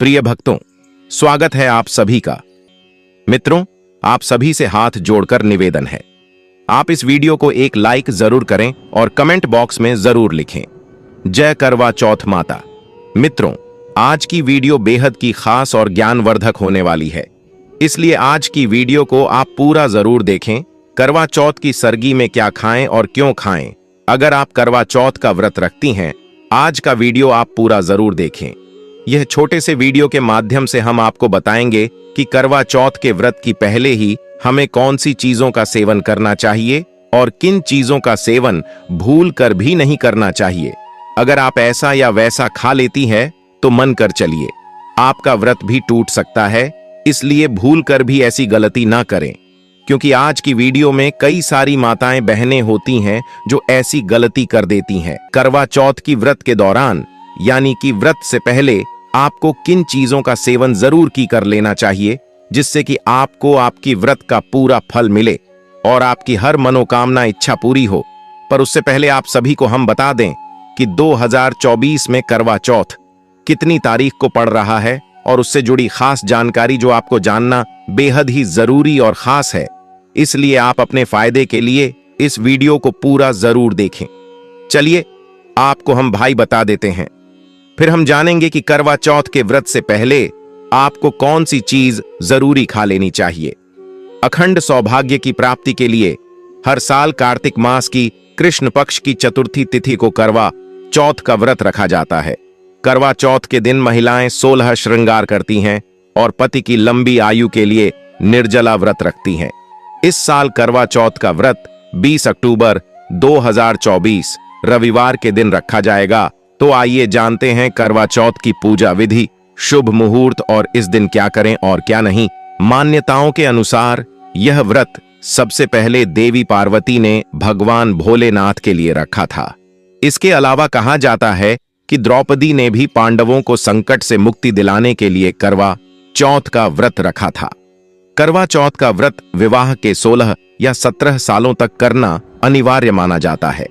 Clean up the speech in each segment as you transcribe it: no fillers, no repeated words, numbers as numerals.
प्रिय भक्तों, स्वागत है आप सभी का। मित्रों, आप सभी से हाथ जोड़कर निवेदन है, आप इस वीडियो को एक लाइक जरूर करें और कमेंट बॉक्स में जरूर लिखें, जय करवा चौथ माता। मित्रों, आज की वीडियो बेहद की खास और ज्ञानवर्धक होने वाली है, इसलिए आज की वीडियो को आप पूरा जरूर देखें। करवा चौथ की सरगी में क्या खाएं और क्यों खाएं। अगर आप करवा चौथ का व्रत रखती हैं, आज का वीडियो आप पूरा जरूर देखें। यह छोटे से वीडियो के माध्यम से हम आपको बताएंगे कि करवा चौथ के व्रत की पहले ही हमें कौन सी चीजों का सेवन करना चाहिए और किन चीजों का सेवन भूल कर भी नहीं करना चाहिए। अगर आप ऐसा या वैसा खा लेती हैं तो मन कर चलिए, आपका व्रत भी टूट सकता है, इसलिए भूल कर भी ऐसी गलती ना करें, क्योंकि आज की वीडियो में कई सारी माताएं बहनें होती हैं जो ऐसी गलती कर देती हैं। करवा चौथ की व्रत के दौरान यानी कि व्रत से पहले आपको किन चीजों का सेवन जरूर की कर लेना चाहिए, जिससे कि आपको आपकी व्रत का पूरा फल मिले और आपकी हर मनोकामना इच्छा पूरी हो। पर उससे पहले आप सभी को हम बता दें कि 2024 में करवा चौथ कितनी तारीख को पड़ रहा है और उससे जुड़ी खास जानकारी जो आपको जानना बेहद ही जरूरी और खास है, इसलिए आप अपने फायदे के लिए इस वीडियो को पूरा जरूर देखें। चलिए आपको हम भाई बता देते हैं, फिर हम जानेंगे कि करवा चौथ के व्रत से पहले आपको कौन सी चीज जरूरी खा लेनी चाहिए। अखंड सौभाग्य की प्राप्ति के लिए हर साल कार्तिक मास की कृष्ण पक्ष की चतुर्थी तिथि को करवा चौथ का व्रत रखा जाता है। करवा चौथ के दिन महिलाएं 16 श्रृंगार करती हैं और पति की लंबी आयु के लिए निर्जला व्रत रखती हैं। इस साल करवा चौथ का व्रत 20 अक्टूबर 2024 रविवार के दिन रखा जाएगा। तो आइए जानते हैं करवा चौथ की पूजा विधि, शुभ मुहूर्त और इस दिन क्या करें और क्या नहीं। मान्यताओं के अनुसार यह व्रत सबसे पहले देवी पार्वती ने भगवान भोलेनाथ के लिए रखा था। इसके अलावा कहा जाता है कि द्रौपदी ने भी पांडवों को संकट से मुक्ति दिलाने के लिए करवा चौथ का व्रत रखा था। करवा चौथ का व्रत विवाह के 16 या 17 सालों तक करना अनिवार्य माना जाता है।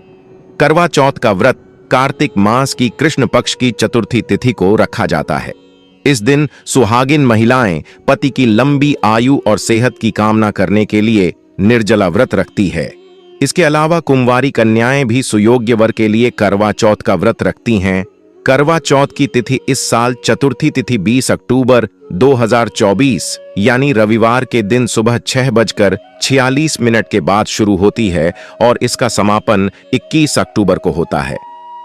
करवा चौथ का व्रत कार्तिक मास की कृष्ण पक्ष की चतुर्थी तिथि को रखा जाता है। इस दिन सुहागिन महिलाएं पति की लंबी आयु और सेहत की कामना करने के लिए निर्जला व्रत रखती है। इसके अलावा कुंवारी कन्याएं भी सुयोग्य वर के लिए करवा चौथ का व्रत रखती हैं। करवा चौथ की तिथि इस साल चतुर्थी तिथि 20 अक्टूबर 2024 यानी रविवार के दिन सुबह 6:46 के बाद शुरू होती है और इसका समापन 21 अक्टूबर को होता है।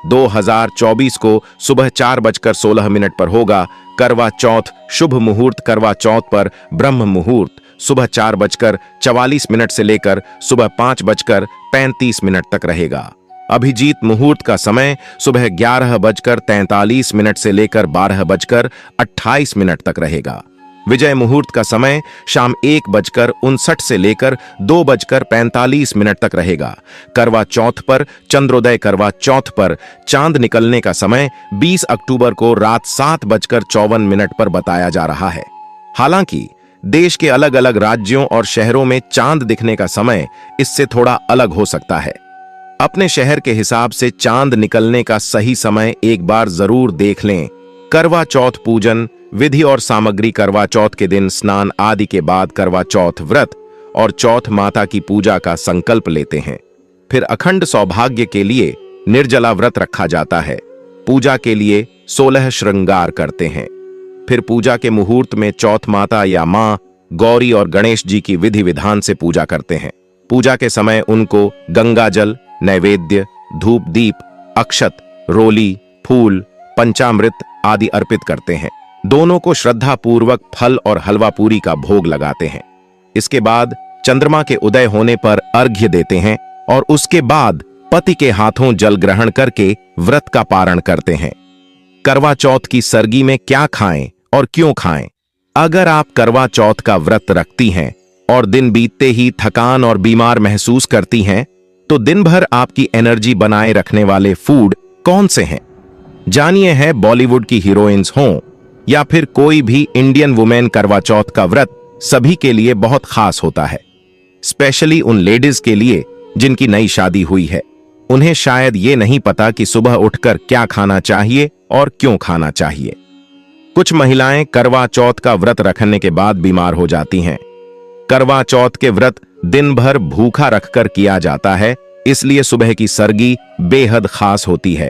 2024 को सुबह 4:16 पर होगा। करवा चौथ शुभ मुहूर्त करवा चौथ पर ब्रह्म मुहूर्त सुबह 4:44 से लेकर सुबह 5:35 तक रहेगा। अभिजीत मुहूर्त का समय सुबह 11:43 से लेकर 12:28 तक रहेगा। विजय मुहूर्त का समय शाम 1:59 से लेकर 2:45 तक रहेगा। करवा चौथ पर चंद्रोदय करवा चौथ पर चांद निकलने का समय 20 अक्टूबर को रात 7:54 पर बताया जा रहा है। हालांकि देश के अलग अलग राज्यों और शहरों में चांद दिखने का समय इससे थोड़ा अलग हो सकता है। अपने शहर के हिसाब से चांद निकलने का सही समय एक बार जरूर देख लें। करवा चौथ पूजन विधि और सामग्री। करवा चौथ के दिन स्नान आदि के बाद करवा चौथ व्रत और चौथ माता की पूजा का संकल्प लेते हैं। फिर अखंड सौभाग्य के लिए निर्जला व्रत रखा जाता है। पूजा के लिए 16 श्रृंगार करते हैं। फिर पूजा के मुहूर्त में चौथ माता या मां गौरी और गणेश जी की विधि विधान से पूजा करते हैं। पूजा के समय उनको गंगा जल, नैवेद्य, धूप दीप, अक्षत, रोली, फूल, पंचामृत आदि अर्पित करते हैं। दोनों को श्रद्धा पूर्वक फल और हलवा पूरी का भोग लगाते हैं। इसके बाद चंद्रमा के उदय होने पर अर्घ्य देते हैं और उसके बाद पति के हाथों जल ग्रहण करके व्रत का पारण करते हैं। करवा चौथ की सरगी में क्या खाएं और क्यों खाएं। अगर आप करवा चौथ का व्रत रखती हैं और दिन बीतते ही थकान और बीमार महसूस करती हैं, तो दिन भर आपकी एनर्जी बनाए रखने वाले फूड कौन से हैं? जानिए है बॉलीवुड की हीरोइंस हों या फिर कोई भी इंडियन वुमेन, करवा चौथ का व्रत सभी के लिए बहुत खास होता है। स्पेशली उन लेडीज के लिए जिनकी नई शादी हुई है। उन्हें शायद ये नहीं पता कि सुबह उठकर क्या खाना चाहिए और क्यों खाना चाहिए। कुछ महिलाएं करवा चौथ का व्रत रखने के बाद बीमार हो जाती हैं। करवा चौथ के व्रत दिन भर भूखा रखकर किया जाता है, इसलिए सुबह की सरगी बेहद खास होती है।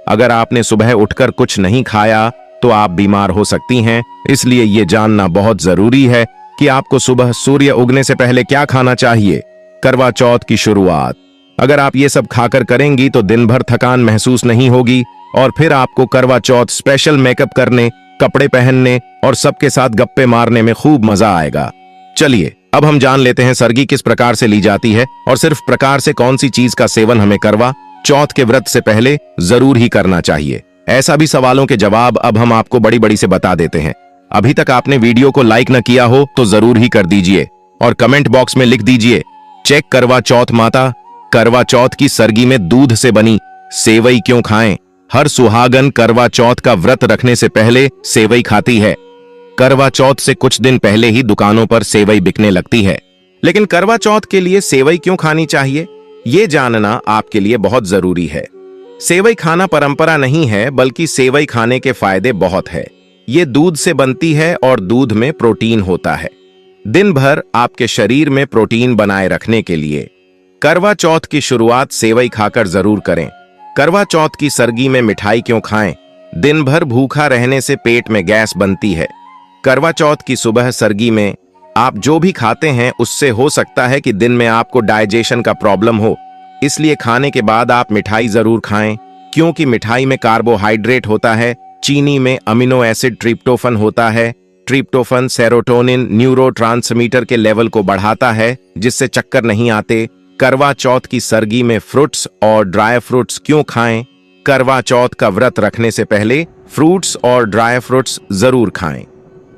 अगर आपने सुबह उठकर कुछ नहीं खाया तो आप बीमार हो सकती हैं, इसलिए ये जानना बहुत जरूरी है कि आपको सुबह सूर्य उगने से पहले क्या खाना चाहिए। करवा चौथ की शुरुआत अगर आप ये सब खाकर करेंगी तो दिन भर थकान महसूस नहीं होगी और फिर आपको करवा चौथ स्पेशल मेकअप करने, कपड़े पहनने और सबके साथ गप्पे मारने में खूब मजा आएगा। चलिए अब हम जान लेते हैं सरगी किस प्रकार से ली जाती है और सिर्फ प्रकार से कौन सी चीज का सेवन हमें करवा चौथ के व्रत से पहले जरूर ही करना चाहिए। ऐसा भी सवालों के जवाब अब हम आपको बड़ी बड़ी से बता देते हैं। अभी तक आपने वीडियो को लाइक न किया हो तो जरूर ही कर दीजिए और कमेंट बॉक्स में लिख दीजिए चेक करवा चौथ माता। करवा चौथ की सरगी में दूध से बनी सेवई क्यों खाएं? हर सुहागन करवा चौथ का व्रत रखने से पहले सेवई खाती है। करवा चौथ से कुछ दिन पहले ही दुकानों पर सेवई बिकने लगती है, लेकिन करवा चौथ के लिए सेवई क्यों खानी चाहिए ये जानना आपके लिए बहुत जरूरी है। सेवई खाना परंपरा नहीं है, बल्कि सेवई खाने के फायदे बहुत है। ये दूध से बनती है और दूध में प्रोटीन होता है। दिन भर आपके शरीर में प्रोटीन बनाए रखने के लिए करवा चौथ की शुरुआत सेवई खाकर जरूर करें। करवा चौथ की सरगी में मिठाई क्यों खाएं? दिन भर भूखा रहने से पेट में गैस बनती है। करवा चौथ की सुबह सरगी में आप जो भी खाते हैं उससे हो सकता है कि दिन में आपको डाइजेशन का प्रॉब्लम हो, इसलिए खाने के बाद आप मिठाई जरूर खाएं, क्योंकि मिठाई में कार्बोहाइड्रेट होता है, चीनी में अमीनो एसिड ट्रिप्टोफन होता है। ट्रिप्टोफन सेरोटोनिन न्यूरोट्रांसमीटर के लेवल को बढ़ाता है, जिससे चक्कर नहीं आते। करवा चौथ की सरगी में फ्रूट्स और ड्राई फ्रूट्स क्यों खाएं? करवा चौथ का व्रत रखने से पहले फ्रूट्स और ड्राई फ्रूट्स जरूर खाएं।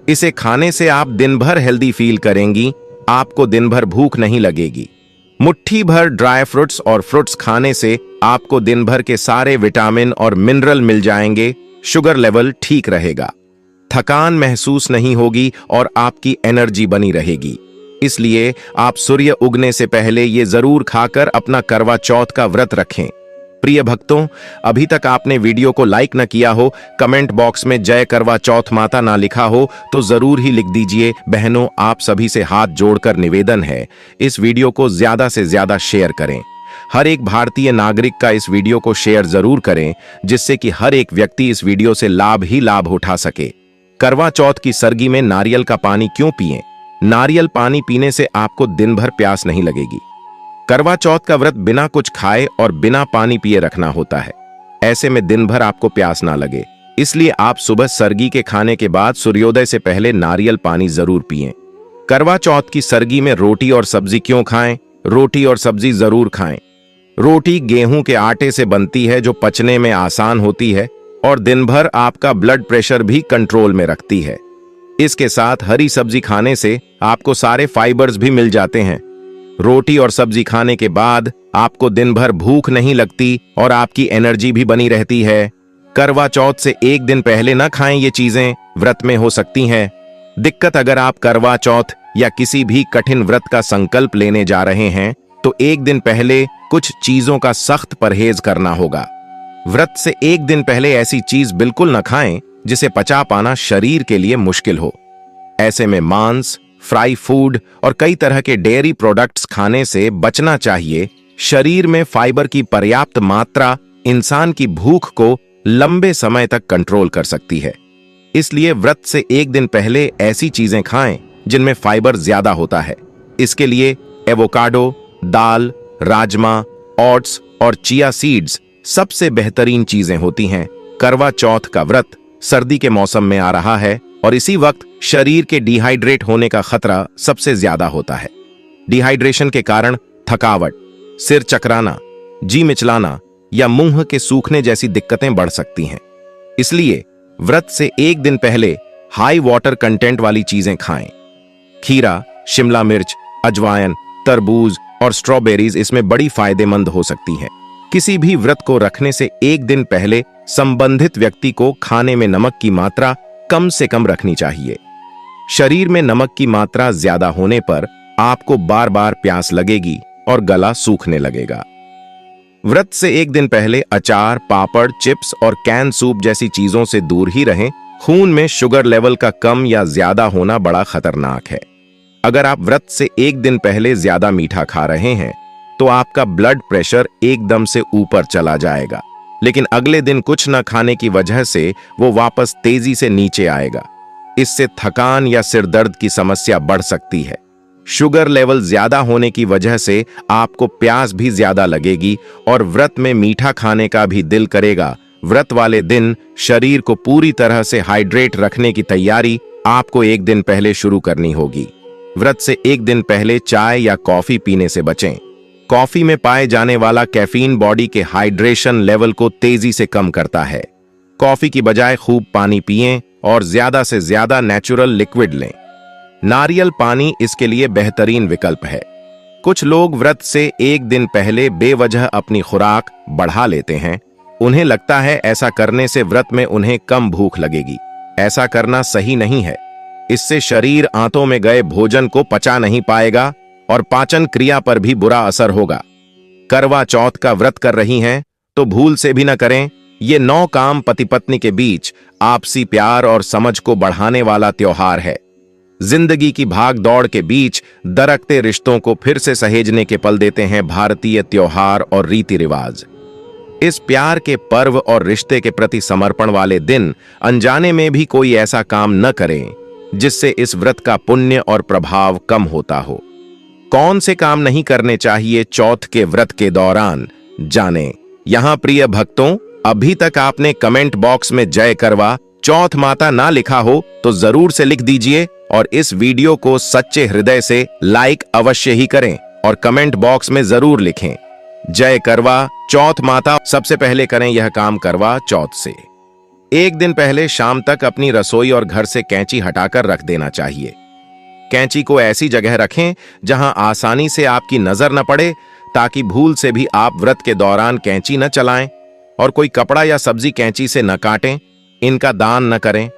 इसे खाने से आप दिन भर हेल्दी फील करेंगी, आपको दिन भर भूख नहीं लगेगी। मुट्ठी भर ड्राई फ्रूट्स और फ्रूट्स खाने से आपको दिन भर के सारे विटामिन और मिनरल मिल जाएंगे, शुगर लेवल ठीक रहेगा, थकान महसूस नहीं होगी और आपकी एनर्जी बनी रहेगी। इसलिए आप सूर्य उगने से पहले ये जरूर खाकर अपना करवा चौथ का व्रत रखें। प्रिय भक्तों, अभी तक आपने वीडियो को लाइक न किया हो, कमेंट बॉक्स में जय करवा चौथ माता ना लिखा हो तो जरूर ही लिख दीजिए। बहनों, आप सभी से हाथ जोड़कर निवेदन है, इस वीडियो को ज्यादा से ज्यादा शेयर करें। हर एक भारतीय नागरिक का इस वीडियो को शेयर जरूर करें, जिससे कि हर एक व्यक्ति इस वीडियो से लाभ ही लाभ उठा सके। करवा चौथ की सरगी में नारियल का पानी क्यों पिएं? नारियल पानी पीने से आपको दिन भर प्यास नहीं लगेगी। करवा चौथ का व्रत बिना कुछ खाए और बिना पानी पिए रखना होता है, ऐसे में दिन भर आपको प्यास ना लगे, इसलिए आप सुबह सरगी के खाने के बाद सूर्योदय से पहले नारियल पानी जरूर पिएं। करवा चौथ की सरगी में रोटी और सब्जी क्यों खाएं? रोटी और सब्जी जरूर खाएं। रोटी गेहूं के आटे से बनती है, जो पचने में आसान होती है और दिन भर आपका ब्लड प्रेशर भी कंट्रोल में रखती है। इसके साथ हरी सब्जी खाने से आपको सारे फाइबर्स भी मिल जाते हैं। रोटी और सब्जी खाने के बाद आपको दिन भर भूख नहीं लगती और आपकी एनर्जी भी बनी रहती है। करवा चौथ से एक दिन पहले न खाएं, ये चीजें व्रत में हो सकती हैं दिक्कत। अगर आप करवा चौथ या किसी भी कठिन व्रत का संकल्प लेने जा रहे हैं तो एक दिन पहले कुछ चीजों का सख्त परहेज करना होगा। व्रत से एक दिन पहले ऐसी चीज बिल्कुल न खाएं जिसे पचा पाना शरीर के लिए मुश्किल हो। ऐसे में मांस, फ्राई फूड और कई तरह के डेयरी प्रोडक्ट्स खाने से बचना चाहिए। शरीर में फाइबर की पर्याप्त मात्रा इंसान की भूख को लंबे समय तक कंट्रोल कर सकती है, इसलिए व्रत से एक दिन पहले ऐसी चीजें खाएं जिनमें फाइबर ज्यादा होता है। इसके लिए एवोकाडो, दाल, राजमा, ओट्स और चिया सीड्स सबसे बेहतरीन चीजें होती हैं। करवा चौथ का व्रत सर्दी के मौसम में आ रहा है और इसी वक्त शरीर के डिहाइड्रेट होने का खतरा सबसे ज्यादा होता है। डिहाइड्रेशन के कारण थकावट, सिर चकराना, जी मिचलाना या मुंह के सूखने जैसी दिक्कतें बढ़ सकती हैं। इसलिए व्रत से एक दिन पहले हाई वाटर कंटेंट वाली चीजें खाएं। खीरा, शिमला मिर्च, अजवाइन, तरबूज और स्ट्रॉबेरीज इसमें बड़ी फायदेमंद हो सकती हैं। किसी भी व्रत को रखने से एक दिन पहले संबंधित व्यक्ति को खाने में नमक की मात्रा कम से कम रखनी चाहिए। शरीर में नमक की मात्रा ज्यादा होने पर आपको बार बार प्यास लगेगी और गला सूखने लगेगा। व्रत से एक दिन पहले अचार, पापड़, चिप्स और कैन सूप जैसी चीजों से दूर ही रहें, खून में शुगर लेवल का कम या ज्यादा होना बड़ा खतरनाक है। अगर आप व्रत से एक दिन पहले ज्यादा मीठा खा रहे हैं तो आपका ब्लड प्रेशर एकदम से ऊपर चला जाएगा, लेकिन अगले दिन कुछ न खाने की वजह से वो वापस तेजी से नीचे आएगा। इससे थकान या सिर दर्द की समस्या बढ़ सकती है। शुगर लेवल ज्यादा होने की वजह से आपको प्यास भी ज्यादा लगेगी और व्रत में मीठा खाने का भी दिल करेगा। व्रत वाले दिन शरीर को पूरी तरह से हाइड्रेट रखने की तैयारी आपको एक दिन पहले शुरू करनी होगी। व्रत से एक दिन पहले चाय या कॉफी पीने से बचें। कॉफी में पाए जाने वाला कैफीन बॉडी के हाइड्रेशन लेवल को तेजी से कम करता है। कॉफी की बजाय खूब पानी पिएं और ज्यादा से ज्यादा नेचुरल लिक्विड लें। नारियल पानी इसके लिए बेहतरीन विकल्प है। कुछ लोग व्रत से एक दिन पहले बेवजह अपनी खुराक बढ़ा लेते हैं। उन्हें लगता है ऐसा करने से व्रत में उन्हें कम भूख लगेगी। ऐसा करना सही नहीं है। इससे शरीर आंतों में गए भोजन को पचा नहीं पाएगा और पाचन क्रिया पर भी बुरा असर होगा। करवा चौथ का व्रत कर रही हैं तो भूल से भी न करें। ये 9 काम पति पत्नी के बीच आपसी प्यार और समझ को बढ़ाने वाला त्योहार है। जिंदगी की भाग दौड़ के बीच दरकते रिश्तों को फिर से सहेजने के पल देते हैं भारतीय त्योहार और रीति रिवाज। इस प्यार के पर्व और रिश्ते के प्रति समर्पण वाले दिन अनजाने में भी कोई ऐसा काम न करें जिससे इस व्रत का पुण्य और प्रभाव कम होता हो। कौन से काम नहीं करने चाहिए चौथ के व्रत के दौरान, जानें। यहां प्रिय भक्तों, अभी तक आपने कमेंट बॉक्स में जय करवा चौथ माता ना लिखा हो तो जरूर से लिख दीजिए और इस वीडियो को सच्चे हृदय से लाइक अवश्य ही करें और कमेंट बॉक्स में जरूर लिखें जय करवा चौथ माता। सबसे पहले करें यह काम करवा चौथ से एक दिन पहले शाम तक अपनी रसोई और घर से कैंची हटाकर रख देना चाहिए। कैंची को ऐसी जगह रखें जहां आसानी से आपकी नजर न पड़े, ताकि भूल से भी आप व्रत के दौरान कैंची न चलाएं और कोई कपड़ा या सब्जी कैंची से न काटें। इनका दान न करें।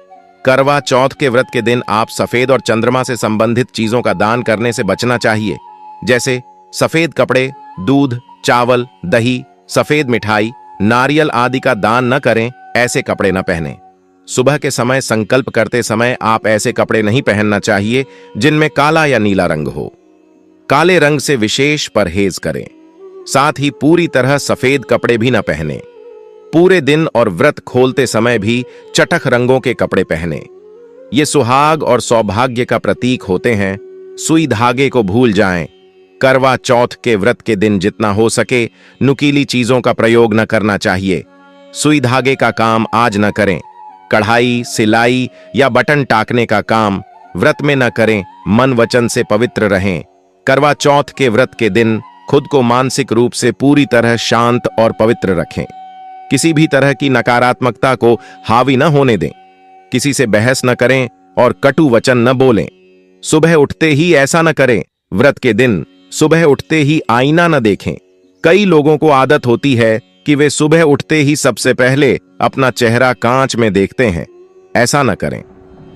करवा चौथ के व्रत के दिन आप सफेद और चंद्रमा से संबंधित चीजों का दान करने से बचना चाहिए, जैसे सफेद कपड़े, दूध, चावल, दही, सफेद मिठाई, नारियल आदि का दान न करें। ऐसे कपड़े न पहनें। सुबह के समय संकल्प करते समय आप ऐसे कपड़े नहीं पहनना चाहिए जिनमें काला या नीला रंग हो। काले रंग से विशेष परहेज करें। साथ ही पूरी तरह सफेद कपड़े भी न पहनें। पूरे दिन और व्रत खोलते समय भी चटक रंगों के कपड़े पहनें। ये सुहाग और सौभाग्य का प्रतीक होते हैं। सुई धागे को भूल जाएं। करवा चौथ के व्रत के दिन जितना हो सके नुकीली चीजों का प्रयोग न करना चाहिए। सुई धागे का काम आज न करें। कढ़ाई, सिलाई या बटन टाकने का काम व्रत में न करें। मन वचन से पवित्र रहें। करवा चौथ के व्रत के दिन खुद को मानसिक रूप से पूरी तरह शांत और पवित्र रखें। किसी भी तरह की नकारात्मकता को हावी न होने दें। किसी से बहस न करें और कटु वचन न बोलें। सुबह उठते ही ऐसा न करें। व्रत के दिन सुबह उठते ही आईना न देखें। कई लोगों को आदत होती है कि वे सुबह उठते ही सबसे पहले अपना चेहरा कांच में देखते हैं। ऐसा न करें।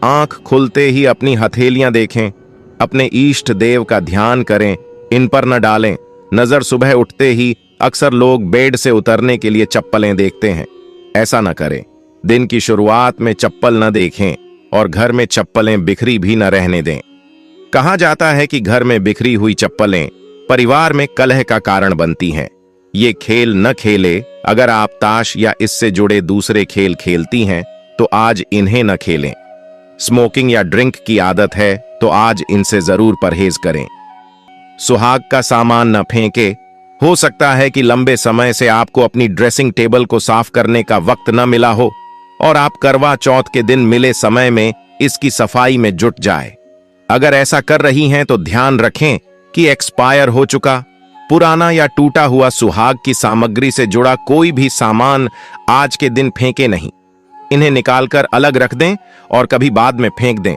आंख खुलते ही अपनी हथेलियां देखें। अपने इष्ट देव का ध्यान करें, इन पर न डालें। नजर सुबह उठते ही अक्सर लोग बेड से उतरने के लिए चप्पलें देखते हैं। ऐसा न करें। दिन की शुरुआत में चप्पल न देखें और घर में चप्पलें बिखरी भी न रहने दें। कहा जाता है कि घर में बिखरी हुई चप्पलें परिवार में कलह का कारण बनती हैं। ये खेल न खेले। अगर आप ताश या इससे जुड़े दूसरे खेल खेलती हैं तो आज इन्हें न खेलें। स्मोकिंग या ड्रिंक की आदत है तो आज इनसे जरूर परहेज करें। सुहाग का सामान न फेंके। हो सकता है कि लंबे समय से आपको अपनी ड्रेसिंग टेबल को साफ करने का वक्त न मिला हो और आप करवा चौथ के दिन मिले समय में इसकी सफाई में जुट जाए। अगर ऐसा कर रही हैं तो ध्यान रखें कि एक्सपायर हो चुका, पुराना या टूटा हुआ सुहाग की सामग्री से जुड़ा कोई भी सामान आज के दिन फेंके नहीं। इन्हें निकालकर अलग रख दें और कभी बाद में फेंक दें।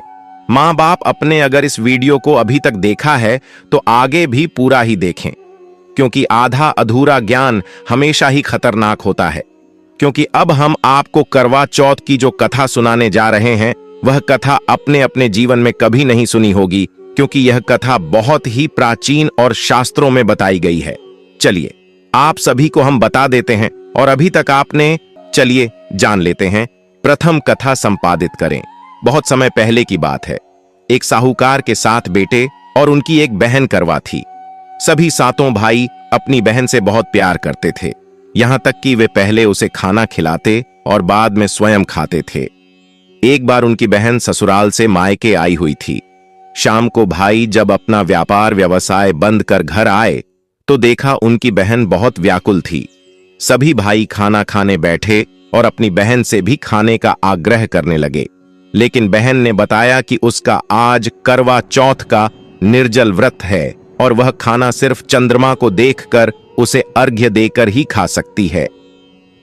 मां बाप अपने अगर इस वीडियो को अभी तक देखा है तो आगे भी पूरा ही देखें, क्योंकि आधा अधूरा ज्ञान हमेशा ही खतरनाक होता है। क्योंकि अब हम आपको करवा चौथ की जो कथा सुनाने जा रहे हैं वह कथा अपने अपने जीवन में कभी नहीं सुनी होगी, क्योंकि यह कथा बहुत ही प्राचीन और शास्त्रों में बताई गई है। चलिए आप सभी को हम बता देते हैं और अभी तक आपने, चलिए जान लेते हैं प्रथम कथा संपादित करें। बहुत समय पहले की बात है। एक साहूकार के 7 बेटे और उनकी एक बहन करवा थी। सभी 7 भाई अपनी बहन से बहुत प्यार करते थे, यहां तक कि वे पहले उसे खाना खिलाते और बाद में स्वयं खाते थे। एक बार उनकी बहन ससुराल से मायके आई हुई थी। शाम को भाई जब अपना व्यापार व्यवसाय बंद कर घर आए तो देखा उनकी बहन बहुत व्याकुल थी। सभी भाई खाना खाने बैठे और अपनी बहन से भी खाने का आग्रह करने लगे, लेकिन बहन ने बताया कि उसका आज करवा चौथ का निर्जल व्रत है और वह खाना सिर्फ चंद्रमा को देखकर उसे अर्घ्य देकर ही खा सकती है।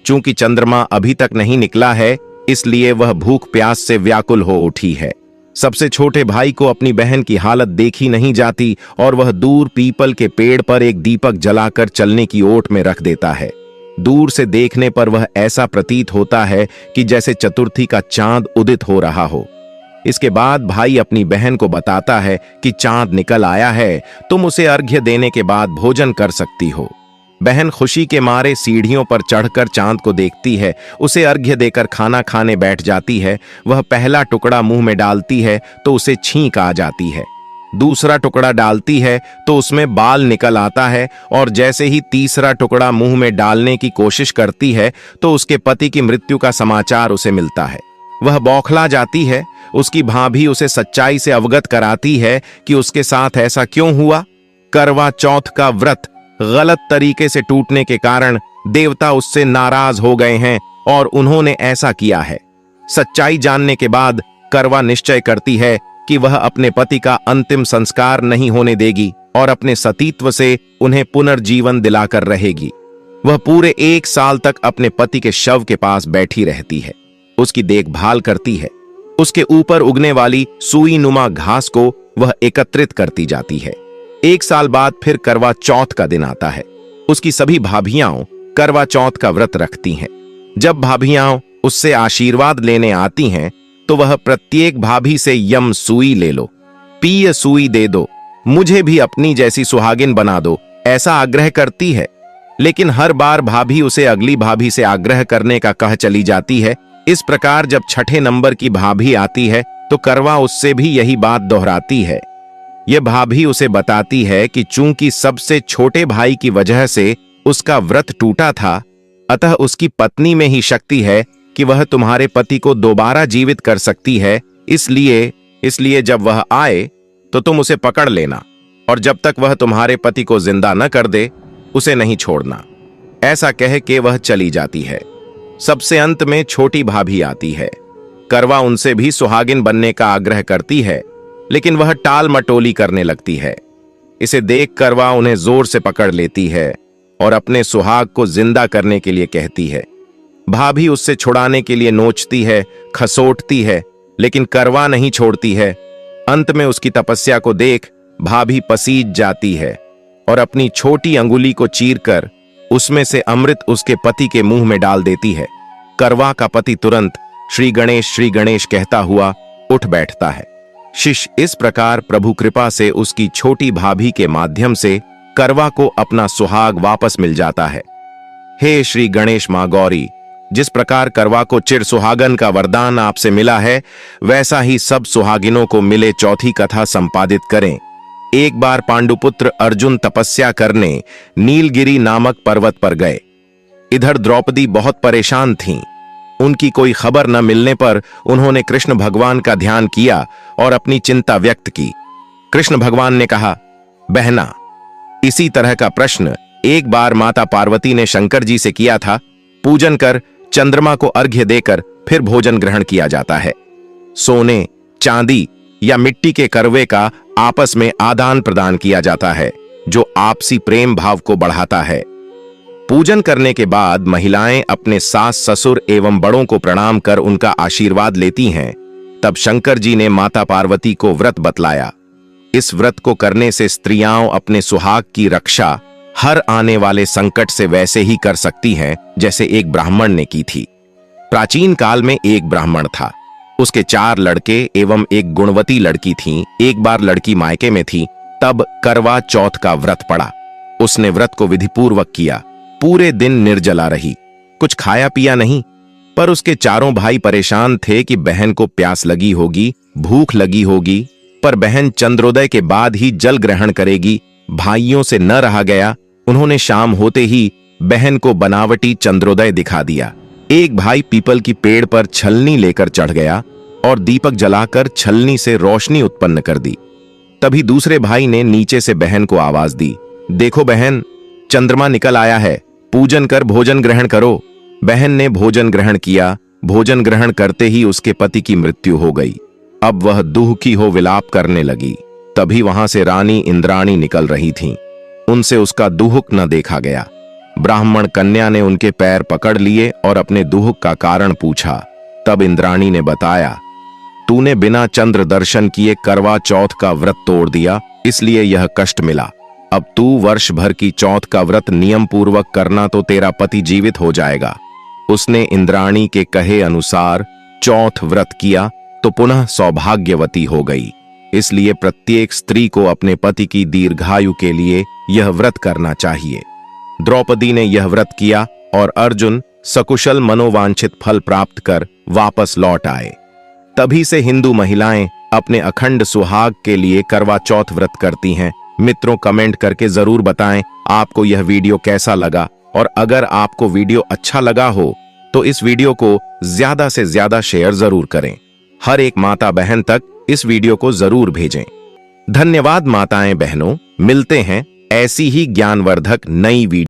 चूंकि चंद्रमा अभी तक नहीं निकला है, इसलिए वह भूख प्यास से व्याकुल हो उठी है। सबसे छोटे भाई को अपनी बहन की हालत देखी नहीं जाती और वह दूर पीपल के पेड़ पर एक दीपक जलाकर चलने की ओट में रख देता है। दूर से देखने पर वह ऐसा प्रतीत होता है कि जैसे चतुर्थी का चांद उदित हो रहा हो। इसके बाद भाई अपनी बहन को बताता है कि चांद निकल आया है, तुम उसे अर्घ्य देने के बाद भोजन कर सकती हो। बहन खुशी के मारे सीढ़ियों पर चढ़कर चांद को देखती है, उसे अर्घ्य देकर खाना खाने बैठ जाती है। वह पहला टुकड़ा मुंह में डालती है तो उसे छींक आ जाती है। दूसरा टुकड़ा डालती है तो उसमें बाल निकल आता है और जैसे ही तीसरा टुकड़ा मुंह में डालने की कोशिश करती है तो उसके पति की मृत्यु का समाचार उसे मिलता है। वह बौखला जाती है। उसकी भाभी उसे सच्चाई से अवगत कराती है कि उसके साथ ऐसा क्यों हुआ। करवा चौथ का व्रत गलत तरीके से टूटने के कारण देवता उससे नाराज हो गए हैं और उन्होंने ऐसा किया है। सच्चाई जानने के बाद करवा निश्चय करती है कि वह अपने पति का अंतिम संस्कार नहीं होने देगी और अपने सतीत्व से उन्हें पुनर्जीवन दिलाकर रहेगी। वह पूरे 1 साल तक अपने पति के शव के पास बैठी रहती है, उसकी देखभाल करती है। उसके ऊपर उगने वाली सुई नुमा घास को वह एकत्रित करती जाती है। 1 साल बाद फिर करवा चौथ का दिन आता है। उसकी सभी भाभियां करवा चौथ का व्रत रखती हैं। जब भाभियां उससे आशीर्वाद लेने आती हैं तो वह प्रत्येक भाभी से यम सुई ले लो, पीय सुई दे दो, मुझे भी अपनी जैसी सुहागिन बना दो, ऐसा आग्रह करती है। लेकिन हर बार भाभी उसे अगली भाभी से आग्रह करने का कह चली जाती है। इस प्रकार जब 6ठे नंबर की भाभी आती है तो करवा उससे भी यही बात दोहराती है। यह भाभी उसे बताती है कि चूंकि सबसे छोटे भाई की वजह से उसका व्रत टूटा था, अतः उसकी पत्नी में ही शक्ति है कि वह तुम्हारे पति को दोबारा जीवित कर सकती है। इसलिए जब वह आए तो तुम उसे पकड़ लेना और जब तक वह तुम्हारे पति को जिंदा न कर दे उसे नहीं छोड़ना। ऐसा कह के वह चली जाती है। सबसे अंत में छोटी भाभी आती है। करवा उनसे भी सुहागिन बनने का आग्रह करती है, लेकिन वह टाल मटोली करने लगती है। इसे देख करवा उन्हें जोर से पकड़ लेती है और अपने सुहाग को जिंदा करने के लिए कहती है। भाभी उससे छुड़ाने के लिए नोचती है, खसोटती है, लेकिन करवा नहीं छोड़ती है। अंत में उसकी तपस्या को देख भाभी पसीज जाती है और अपनी छोटी अंगुली को चीरकर उसमें से अमृत उसके पति के मुंह में डाल देती है। करवा का पति तुरंत श्री गणेश कहता हुआ उठ बैठता है। शिष्य इस प्रकार प्रभु कृपा से उसकी छोटी भाभी के माध्यम से करवा को अपना सुहाग वापस मिल जाता है। हे श्री गणेश मां गौरी, जिस प्रकार करवा को चिर सुहागन का वरदान आपसे मिला है, वैसा ही सब सुहागिनों को मिले। चौथी कथा संपादित करें। एक बार पांडुपुत्र अर्जुन तपस्या करने नीलगिरी नामक पर्वत पर गए। इधर द्रौपदी बहुत परेशान थीं। उनकी कोई खबर न मिलने पर उन्होंने कृष्ण भगवान का ध्यान किया और अपनी चिंता व्यक्त की। कृष्ण भगवान ने कहा, बहना, इसी तरह का प्रश्न एक बार माता पार्वती ने शंकर जी से किया था। पूजन कर चंद्रमा को अर्घ्य देकर फिर भोजन ग्रहण किया जाता है। सोने, चांदी या मिट्टी के करवे का आपस में आदान प्रदान किया जाता है, जो आपसी प्रेम भाव को बढ़ाता है। पूजन करने के बाद महिलाएं अपने सास ससुर एवं बड़ों को प्रणाम कर उनका आशीर्वाद लेती हैं। तब शंकर जी ने माता पार्वती को व्रत बतलाया। इस व्रत को करने से स्त्रियां अपने सुहाग की रक्षा हर आने वाले संकट से वैसे ही कर सकती हैं जैसे एक ब्राह्मण ने की थी। प्राचीन काल में एक ब्राह्मण था। उसके 4 लड़के एवं एक गुणवती लड़की थीं। एक बार लड़की मायके में थी, तब करवा चौथ का व्रत पड़ा। उसने व्रत को विधिपूर्वक किया। पूरे दिन निर्जला रही, कुछ खाया पिया नहीं। पर उसके चारों भाई परेशान थे कि बहन को प्यास लगी होगी, भूख लगी होगी, पर बहन चंद्रोदय के बाद ही जल ग्रहण करेगी। भाइयों से न रहा गया, उन्होंने शाम होते ही बहन को बनावटी चंद्रोदय दिखा दिया। एक भाई पीपल की पेड़ पर छलनी लेकर चढ़ गया और दीपक जलाकर छलनी से रोशनी उत्पन्न कर दी। तभी दूसरे भाई ने नीचे से बहन को आवाज दी, देखो बहन, चंद्रमा निकल आया है, पूजन कर भोजन ग्रहण करो। बहन ने भोजन ग्रहण किया। भोजन ग्रहण करते ही उसके पति की मृत्यु हो गई। अब वह दुखी हो विलाप करने लगी। तभी वहां से रानी इंद्राणी निकल रही थीं। उनसे उसका दुहुक न देखा गया। ब्राह्मण कन्या ने उनके पैर पकड़ लिए और अपने दुहुक का कारण पूछा। तब इंद्राणी ने बताया, तूने बिना चंद्र दर्शन किए करवा चौथ का व्रत तोड़ दिया, इसलिए यह कष्ट मिला। अब तू वर्ष भर की चौथ का व्रत नियम पूर्वक करना तो तेरा पति जीवित हो जाएगा। उसने इंद्राणी के कहे अनुसार चौथ व्रत किया तो पुनः सौभाग्यवती हो गई। इसलिए प्रत्येक स्त्री को अपने पति की दीर्घायु के लिए यह व्रत करना चाहिए। द्रौपदी ने यह व्रत किया और अर्जुन सकुशल मनोवांछित फल प्राप्त कर वापस लौट आए। तभी से हिंदू महिलाएं अपने अखंड सुहाग के लिए करवा चौथ व्रत करती हैं। मित्रों, कमेंट करके जरूर बताएं आपको यह वीडियो कैसा लगा, और अगर आपको वीडियो अच्छा लगा हो तो इस वीडियो को ज्यादा से ज्यादा शेयर जरूर करें। हर एक माता बहन तक इस वीडियो को जरूर भेजें। धन्यवाद माताएं बहनों, मिलते हैं ऐसी ही ज्ञानवर्धक नई वीडियो।